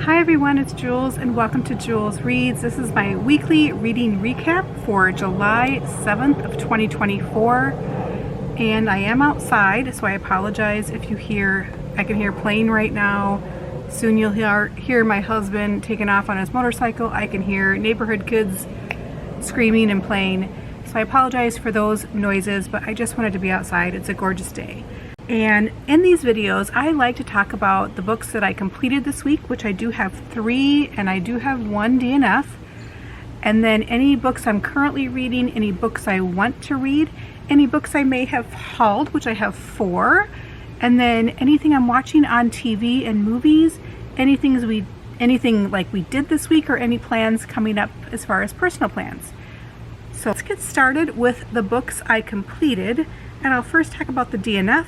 Hi everyone, it's Jules and welcome to Jules Reads. This is my weekly reading recap for July 7th of 2024. And I am outside, so I apologize if you hear, I can hear plane right now. Soon you'll hear my husband taking off on his motorcycle. I can hear neighborhood kids screaming and playing. So I apologize for those noises, but I just wanted to be outside. It's a gorgeous day. And in these videos, I like to talk about the books that I completed this week, which I do have 3, and I do have 1 DNF. And then any books I'm currently reading, any books I want to read, any books I may have hauled, which I have 4. And then anything I'm watching on TV and movies, anything like we did this week, or any plans coming up as far as personal plans. So let's get started with the books I completed. And I'll first talk about the DNF.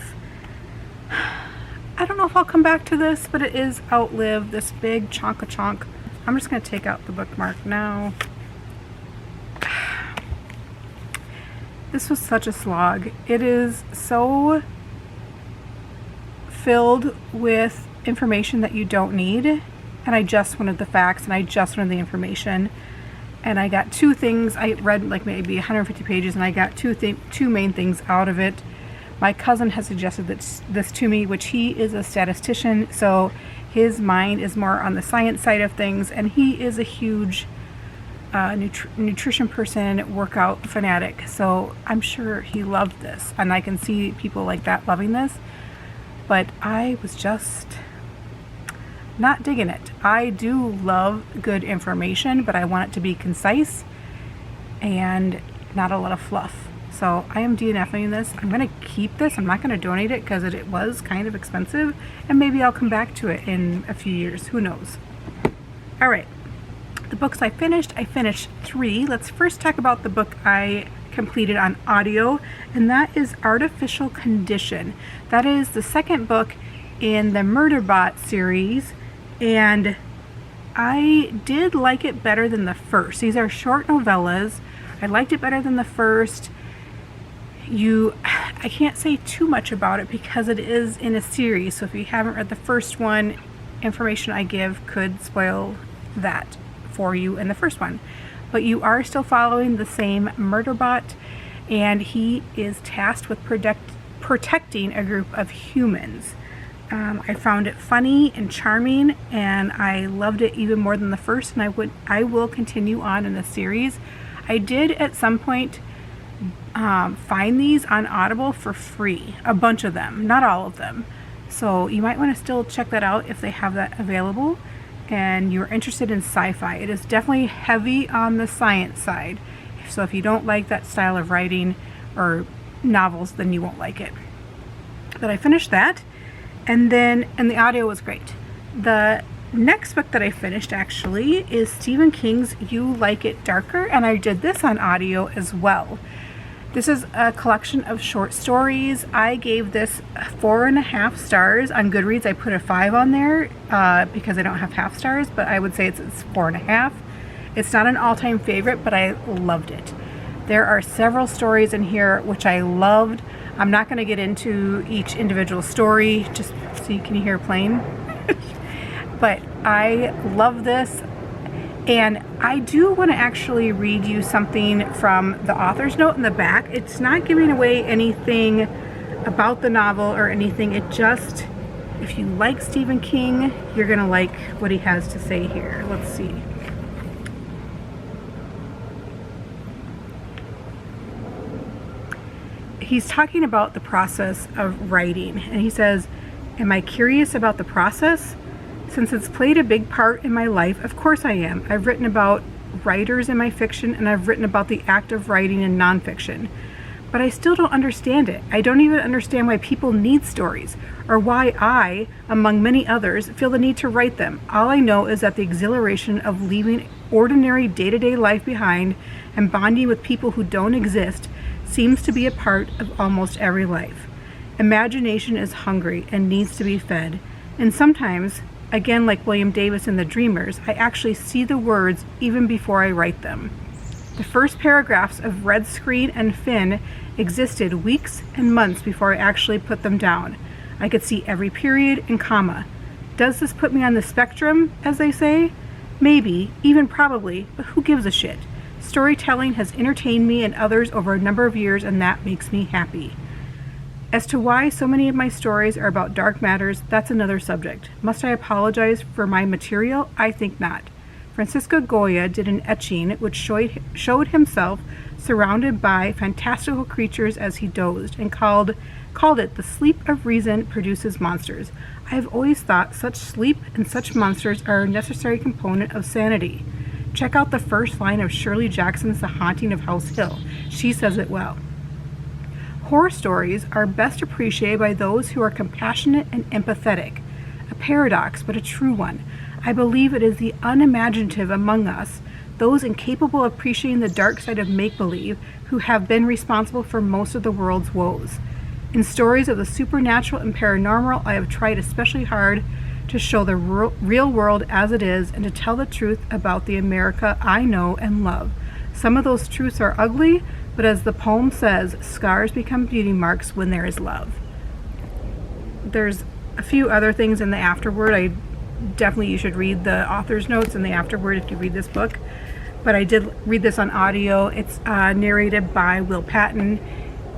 I don't know if I'll come back to this, but it is Outlive, this big chunk of chunk. I'm just going to take out the bookmark now. This was such a slog. It is so filled with information that you don't need, and I just wanted the facts and I just wanted the information. And I got 2 things. I read like maybe 150 pages and I got two main things out of it. My cousin has suggested this to me, which he is a statistician, so his mind is more on the science side of things, and he is a huge nutrition person, workout fanatic, so I'm sure he loved this, and I can see people like that loving this, but I was just not digging it. I do love good information, but I want it to be concise and not a lot of fluff. So I am DNFing this. I'm going to keep this. I'm not going to donate it because it was kind of expensive, and maybe I'll come back to it in a few years. Who knows? All right. The books I finished 3. Let's first talk about the book I completed on audio, and that is Artificial Condition. That is the second book in the Murderbot series, and I did like it better than the first. These are short novellas. I liked it better than the first. I can't say too much about it because it is in a series, so if you haven't read the first one, information I give could spoil that for you in the first one. But you are still following the same Murderbot, and he is tasked with protecting a group of humans. I found it funny and charming, and I loved it even more than the first, and I will continue on in the series. I did at some point find these on Audible for free, a bunch of them, not all of them, so you might want to still check that out if they have that available and you're interested in sci-fi. It is definitely heavy on the science side, so if you don't like that style of writing or novels, then you won't like it. But I finished that, and the audio was great. The next book that I finished actually is Stephen King's You Like It Darker, and I did this on audio as well. This is a collection of short stories. I gave this 4.5 stars on Goodreads. I put a 5 on there because I don't have half stars, but I would say it's 4.5. It's not an all-time favorite, but I loved it. There are several stories in here which I loved. I'm not going to get into each individual story, just so you can hear a plane. But I love this. And I do want to actually read you something from the author's note in the back. It's not giving away anything about the novel or anything. It just, if you like Stephen King, you're going to like what he has to say here. Let's see. He's talking about the process of writing, and he says, "Am I curious about the process? Since it's played a big part in my life, of course I am. I've written about writers in my fiction, and I've written about the act of writing in nonfiction. But I still don't understand it. I don't even understand why people need stories, or why I, among many others, feel the need to write them. All I know is that the exhilaration of leaving ordinary day-to-day life behind and bonding with people who don't exist seems to be a part of almost every life. Imagination is hungry and needs to be fed, and sometimes, again, like William Davis in The Dreamers, I actually see the words even before I write them. The first paragraphs of Red Screen and Finn existed weeks and months before I actually put them down. I could see every period and comma. Does this put me on the spectrum, as they say? Maybe, even probably, but who gives a shit? Storytelling has entertained me and others over a number of years, and that makes me happy. As to why so many of my stories are about dark matters, that's another subject. Must I apologize for my material? I think not. Francisco Goya did an etching which showed himself surrounded by fantastical creatures as he dozed, and called it "The sleep of reason produces monsters." I have always thought such sleep and such monsters are a necessary component of sanity. Check out the first line of Shirley Jackson's The Haunting of House Hill. She says it well. Horror stories are best appreciated by those who are compassionate and empathetic. A paradox, but a true one. I believe it is the unimaginative among us, those incapable of appreciating the dark side of make-believe, who have been responsible for most of the world's woes. In stories of the supernatural and paranormal, I have tried especially hard to show the real world as it is and to tell the truth about the America I know and love. Some of those truths are ugly, but as the poem says, scars become beauty marks when there is love. There's a few other things in the afterword. You should read the author's notes in the afterword if you read this book. But I did read this on audio. It's narrated by Will Patton.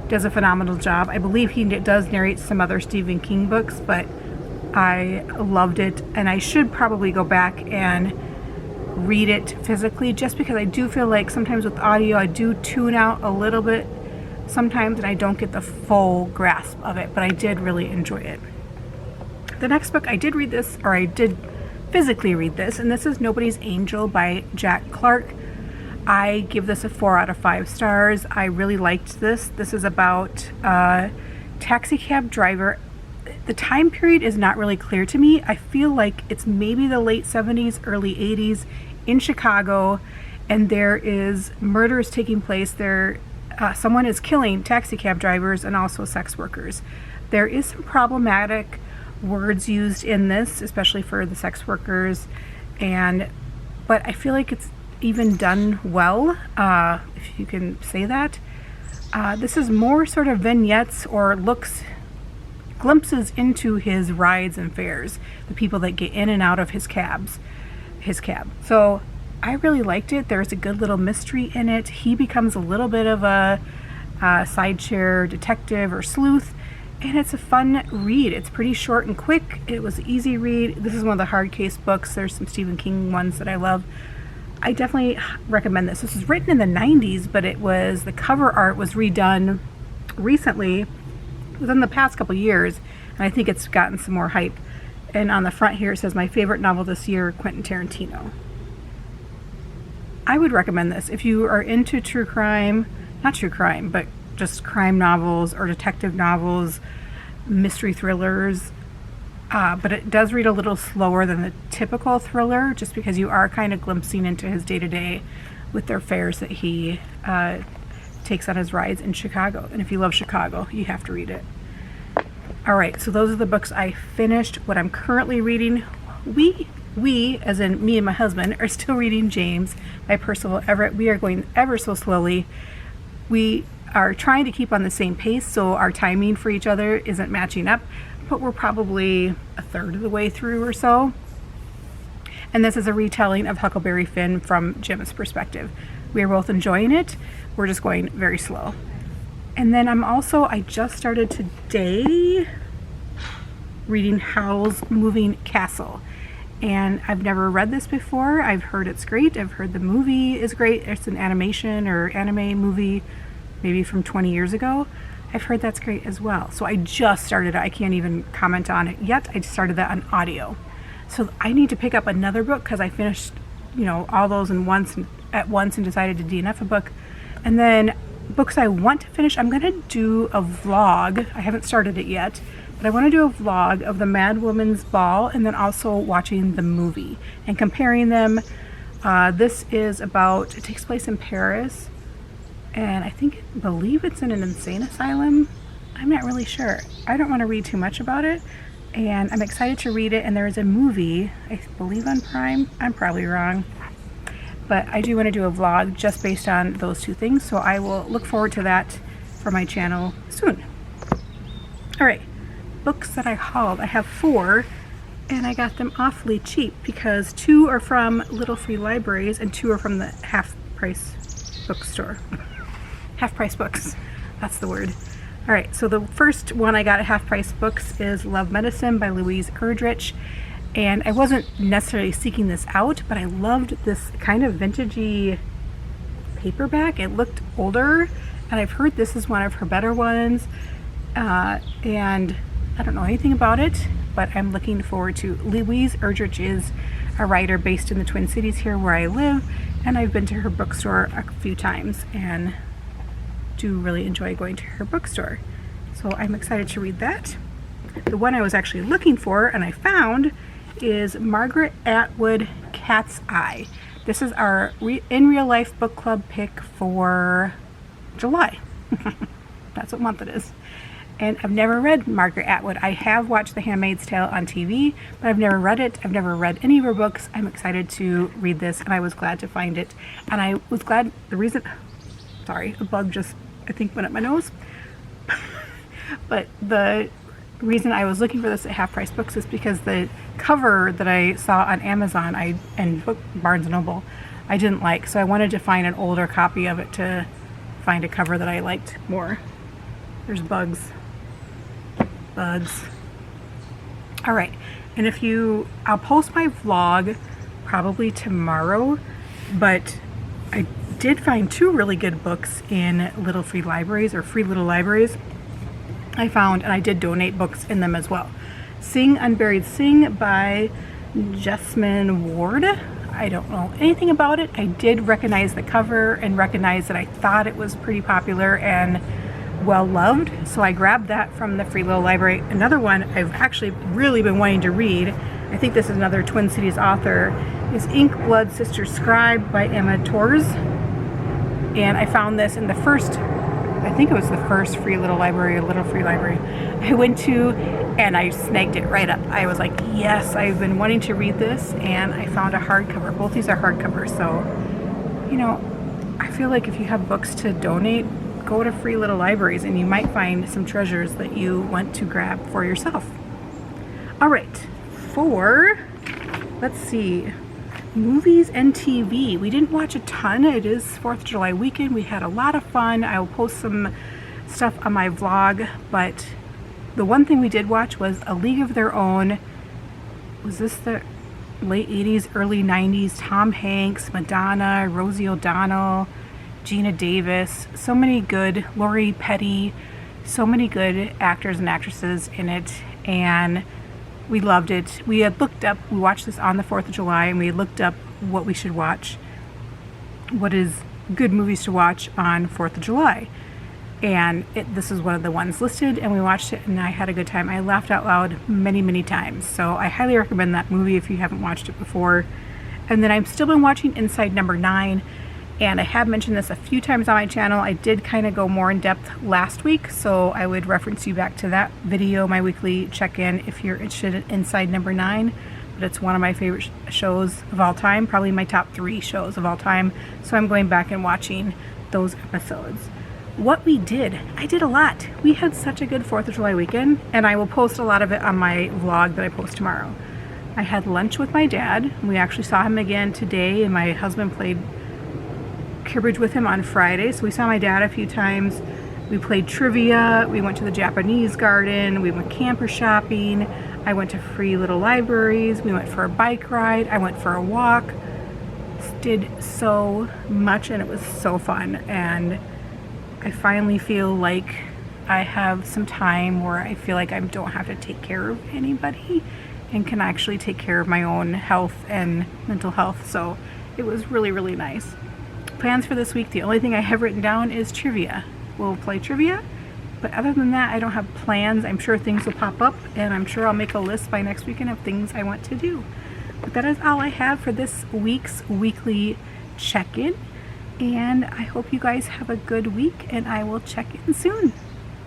Does a phenomenal job. I believe he does narrate some other Stephen King books, but I loved it, and I should probably go back and read it physically, just because I do feel like sometimes with audio I do tune out a little bit sometimes and I don't get the full grasp of it, but I did really enjoy it. The next book, I did physically read this, and this is Nobody's Angel by Jack Clark. I give this a 4 out of 5 stars. I really liked this. This is about a taxi cab driver. The time period is not really clear to me. I feel like it's maybe the late 70s, early 80s in Chicago, and there is murders taking place there. Someone is killing taxi cab drivers and also sex workers. There is some problematic words used in this, especially for the sex workers, but I feel like it's even done well, if you can say that. This is more sort of vignettes or glimpses into his rides and fares, the people that get in and out of his cab. So I really liked it. There's a good little mystery in it. He becomes a little bit of a sideshow detective or sleuth, and it's a fun read. It's pretty short and quick. It was an easy read. This is one of the hard case books. There's some Stephen King ones that I love. I definitely recommend this. This was written in the 90s, but the cover art was redone recently, within the past couple years, and I think it's gotten some more hype. And on the front here it says, "My favorite novel this year, Quentin Tarantino." I would recommend this if you are into true crime, not true crime, but just crime novels or detective novels, mystery thrillers. But it does read a little slower than the typical thriller, just because you are kind of glimpsing into his day-to-day with their fares that he takes on his rides in Chicago. And if you love Chicago, you have to read it. Alright, so those are the books I finished. What I'm currently reading, we, as in me and my husband, are still reading James by Percival Everett. We are going ever so slowly. We are trying to keep on the same pace, so our timing for each other isn't matching up, but we're probably a third of the way through or so. And this is a retelling of Huckleberry Finn from Jim's perspective. We are both enjoying it. We're just going very slow. And then I just started today reading Howl's Moving Castle. And I've never read this before. I've heard it's great. I've heard the movie is great. It's an animation or anime movie, maybe from 20 years ago. I've heard that's great as well. So I just started it. I can't even comment on it yet. I just started that on audio. So I need to pick up another book because I finished, all those at once and decided to DNF a book. And then books I want to finish, I'm going to do a vlog. I haven't started it yet, but I want to do a vlog of the Mad Woman's Ball and then also watching the movie and comparing them. This is it takes place in Paris, and I believe it's in an insane asylum. I'm not really sure. I don't want to read too much about it, and I'm excited to read it. And there is a movie, I believe on Prime. I'm probably wrong, but I do want to do a vlog just based on those two things, so I will look forward to that for my channel soon. Alright, books that I hauled. I have 4, and I got them awfully cheap because 2 are from Little Free Libraries and 2 are from the Half Price bookstore. Half Price Books, that's the word. All right, so the first one I got at Half Price Books is Love Medicine by Louise Erdrich. And I wasn't necessarily seeking this out, but I loved this kind of vintagey paperback. It looked older, and I've heard this is one of her better ones. And I don't know anything about it, but I'm looking forward to. Louise Erdrich is a writer based in the Twin Cities here where I live, and I've been to her bookstore a few times and do really enjoy going to her bookstore. So I'm excited to read that. The one I was actually looking for and I found is Margaret Atwood, Cat's Eye. This is our in real life book club pick for July. That's what month it is. And I've never read Margaret Atwood. I have watched The Handmaid's Tale on TV, but I've never read it. I've never read any of her books. I'm excited to read this, and I was glad to find it. And I was glad, the reason, sorry, a bug just, I think, went up my nose. But the reason I was looking for this at Half Price Books is because the cover that I saw on Amazon and Barnes & Noble, I didn't like. So I wanted to find an older copy of it to find a cover that I liked more. There's bugs. Bugs. All right, and I'll post my vlog probably tomorrow, but I did find 2 really good books in Little Free Libraries, or Free Little Libraries. I found, and I did donate books in them as well. Sing Unburied Sing by Jessamine Ward. I don't know anything about it. I did recognize the cover and recognize that I thought it was pretty popular and well loved, so I grabbed that from the Free Little Library. Another one I've actually really been wanting to read, I think this is another Twin Cities author, is Ink Blood Sister Scribe by Emma Torres. And I found this in the first, I think it was the first Free Little Library, or Little Free Library I went to, and I snagged it right up. I was like, yes, I've been wanting to read this, and I found a hardcover. Both these are hardcover, so, you know, I feel like if you have books to donate, go to Free Little Libraries and you might find some treasures that you want to grab for yourself. All right, let's see, movies and TV. We didn't watch a ton. It is 4th of July weekend. We had a lot of fun. I will post some stuff on my vlog, but the one thing we did watch was A League of Their Own. Was this the late 80s, early 90s? Tom Hanks, Madonna, Rosie O'Donnell, Gina Davis, so many good, Lori Petty, so many good actors and actresses in it, and we loved it. We had looked up, we watched this on the 4th of July, and we looked up what we should watch, what is good movies to watch on 4th of July. And this is one of the ones listed, and we watched it, and I had a good time. I laughed out loud many, many times, so I highly recommend that movie if you haven't watched it before. And then I've still been watching Inside Number 9, and I have mentioned this a few times on my channel. I did kind of go more in depth last week, so I would reference you back to that video, my weekly check-in, if you're interested in Inside Number 9. But it's one of my favorite shows of all time, probably my top 3 shows of all time. So I'm going back and watching those episodes. What we did, I did a lot. We had such a good 4th of July weekend, and I will post a lot of it on my vlog that I post tomorrow. I had lunch with my dad. We actually saw him again today, and my husband played cribbage with him on Friday, so we saw my dad a few times. We played trivia, we went to the Japanese garden, we went camper shopping, I went to Free Little Libraries, we went for a bike ride, I went for a walk. Did so much, and it was so fun, and I finally feel like I have some time where I feel like I don't have to take care of anybody and can actually take care of my own health and mental health, so it was really, really nice. Plans for this week, the only thing I have written down is trivia. We'll play trivia, but other than that, I don't have plans. I'm sure things will pop up, and I'm sure I'll make a list by next weekend of things I want to do. But that is all I have for this week's weekly check-in, and I hope you guys have a good week, and I will check in soon.